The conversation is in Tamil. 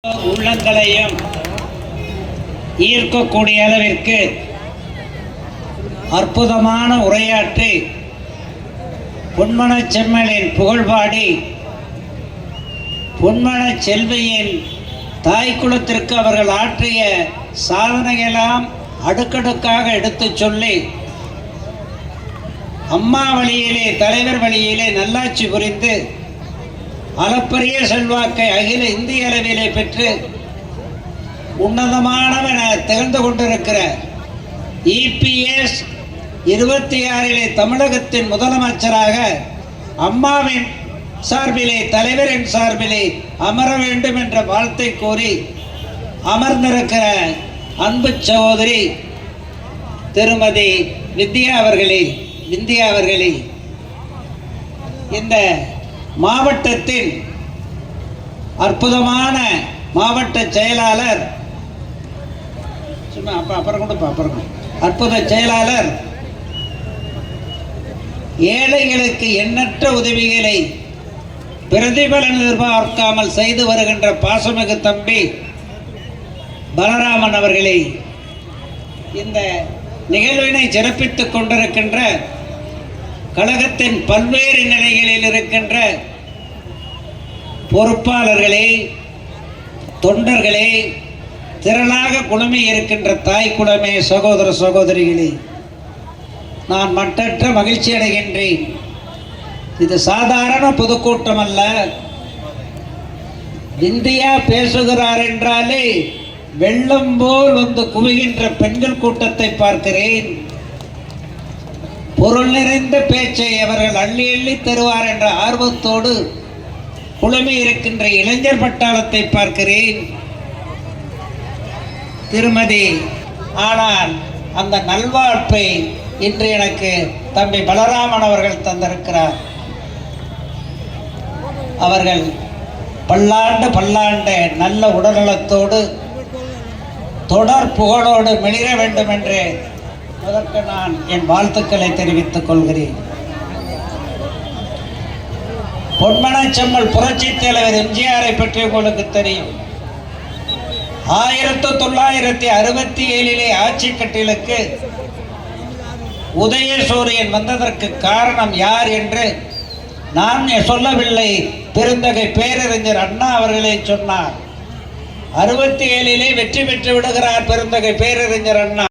உள்ளங்களையும் ஈர்க்கக்கூடிய அளவிற்கு அற்புதமான உரையாற்றி பொன்மனச் செம்மலின் புகழ்பாடி பொன்மனச் செல்வியின் தாய்க்குலத்திற்கு அவர்கள் ஆற்றிய சாதனையெல்லாம் அடுக்கடுக்காக எடுத்துச் சொல்லி அம்மா வழியிலே தலைவர் வழியிலே நல்லாட்சி புரிந்து அளப்பரிய செல்வாக்கை அகில இந்திய அளவிலே பெற்று உன்னதமானவன திகழ்ந்து கொண்டிருக்கிற EPS 26 தமிழகத்தின் முதலமைச்சராக அம்மாவின் சார்பிலே தலைவரின் சார்பிலே அமர வேண்டும் என்ற வாழ்த்தை கூறி அமர்ந்திருக்கிற அன்பு சகோதரி திருமதி விந்தியா அவர்களே இந்த மாவட்டத்தின் அற்புதமான மாவட்ட செயலாளர் அற்புத செயலாளர் ஏழைகளுக்கு எண்ணற்ற உதவிகளை பிரதிபலன் எதிர்பார்க்காமல் செய்து வருகின்ற பாசமிகு தம்பி பலராமன் அவர்களே, இந்த நிகழ்வினை சிறப்பித்துக் கொண்டிருக்கின்ற கழகத்தின் பல்வேறு நிலைகளில் இருக்கின்ற பொறுப்பாளர்களே, தொண்டர்களே, திரளாக குழுமி இருக்கின்ற தாய் குலமே, சகோதர சகோதரிகளே, நான் மட்டற்ற மகிழ்ச்சி அடைகின்றேன். இது சாதாரண பொதுக்கூட்டம் அல்ல. இந்தியா பேசுகிறார் என்றாலே வெள்ளம் போல் வந்து குவிகின்ற பெண்கள் கூட்டத்தை பார்க்கிறேன். பொருள் நிறைந்த பேச்சை அவர்கள் அள்ளி அள்ளி தருவார் என்ற ஆர்வத்தோடு குழுமி இருக்கின்ற இளைஞர் பட்டாளத்தை பார்க்கிறேன் திருமதி. ஆனால் அந்த நல்வாழ்ப்பை இன்று எனக்கு தம்பி பலராமன் அவர்கள் தந்திருக்கிறார். அவர்கள் பல்லாண்டு நல்ல உடல்நலத்தோடு தொடர் புகழோடு மெளிர வேண்டும் என்று அதற்கு நான் என் வாழ்த்துக்களை தெரிவித்துக் கொள்கிறேன். பொன்மனச் செம்மல் புரட்சித் தலைவர் எம்ஜிஆரை பற்றி உங்களுக்கு தெரியும். 1967 ஆட்சி கட்டிலுக்கு உதயசூரியன் வந்ததற்கு காரணம் யார் என்று நான் சொல்லவில்லை, பெருந்தகை பேரறிஞர் அண்ணா அவர்களே சொன்னார். 67 வெற்றி பெற்று விடுகிறார் பெருந்தகை பேரறிஞர் அண்ணா.